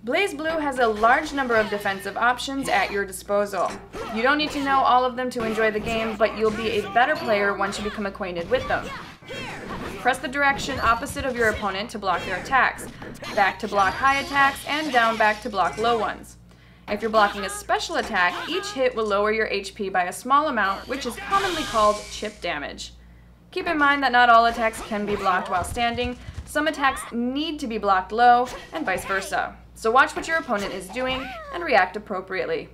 BlazBlue has a large number of defensive options at your disposal. You don't need to know all of them to enjoy the game, but you'll be a better player once you become acquainted with them. Press the direction opposite of your opponent to block their attacks, back to block high attacks, and down back to block low ones. If you're blocking a special attack, each hit will lower your HP by a small amount, which is commonly called chip damage. Keep in mind that not all attacks can be blocked while standing. Some attacks need to be blocked low, and vice versa. So watch what your opponent is doing and react appropriately.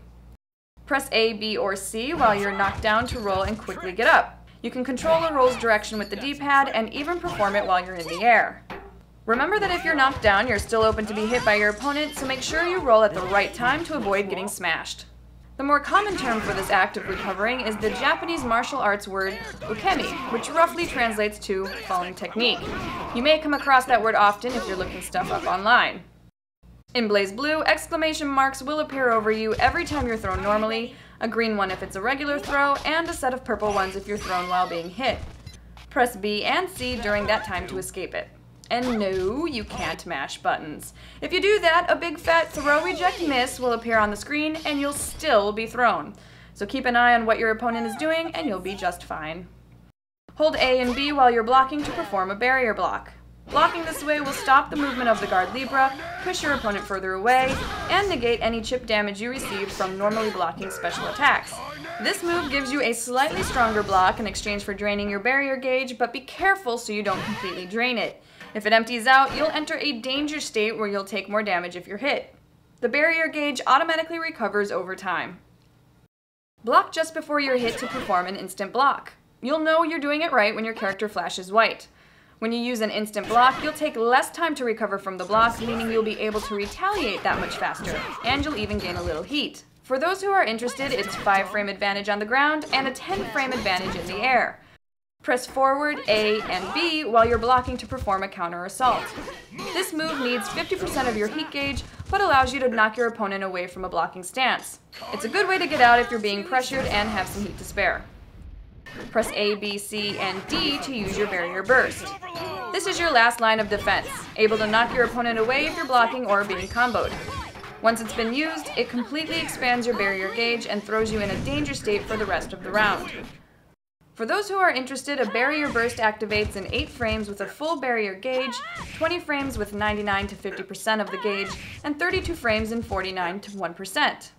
Press A, B, or C while you're knocked down to roll and quickly get up. You can control a roll's direction with the D-pad and even perform it while you're in the air. Remember that if you're knocked down, you're still open to be hit by your opponent, so make sure you roll at the right time to avoid getting smashed. The more common term for this act of recovering is the Japanese martial arts word ukemi, which roughly translates to falling technique. You may come across that word often if you're looking stuff up online. In BlazBlue, exclamation marks will appear over you every time you're thrown normally, a green one if it's a regular throw, and a set of purple ones if you're thrown while being hit. Press B and C during that time to escape it. And no, you can't mash buttons. If you do that, a big fat throw reject miss will appear on the screen and you'll still be thrown. So keep an eye on what your opponent is doing and you'll be just fine. Hold A and B while you're blocking to perform a barrier block. Blocking this way will stop the movement of the guard Libra, push your opponent further away, and negate any chip damage you receive from normally blocking special attacks. This move gives you a slightly stronger block in exchange for draining your barrier gauge, but be careful so you don't completely drain it. If it empties out, you'll enter a danger state where you'll take more damage if you're hit. The barrier gauge automatically recovers over time. Block just before you're hit to perform an instant block. You'll know you're doing it right when your character flashes white. When you use an instant block, you'll take less time to recover from the block, meaning you'll be able to retaliate that much faster, and you'll even gain a little heat. For those who are interested, it's 5-frame advantage on the ground and a 10-frame advantage in the air. Press forward, A, and B while you're blocking to perform a counter assault. This move needs 50% of your heat gauge, but allows you to knock your opponent away from a blocking stance. It's a good way to get out if you're being pressured and have some heat to spare. Press A, B, C, and D to use your barrier burst. This is your last line of defense, able to knock your opponent away if you're blocking or being comboed. Once it's been used, it completely expands your barrier gauge and throws you in a danger state for the rest of the round. For those who are interested, a barrier burst activates in 8 frames with a full barrier gauge, 20 frames with 99 to 50% of the gauge, and 32 frames in 49 to 1%.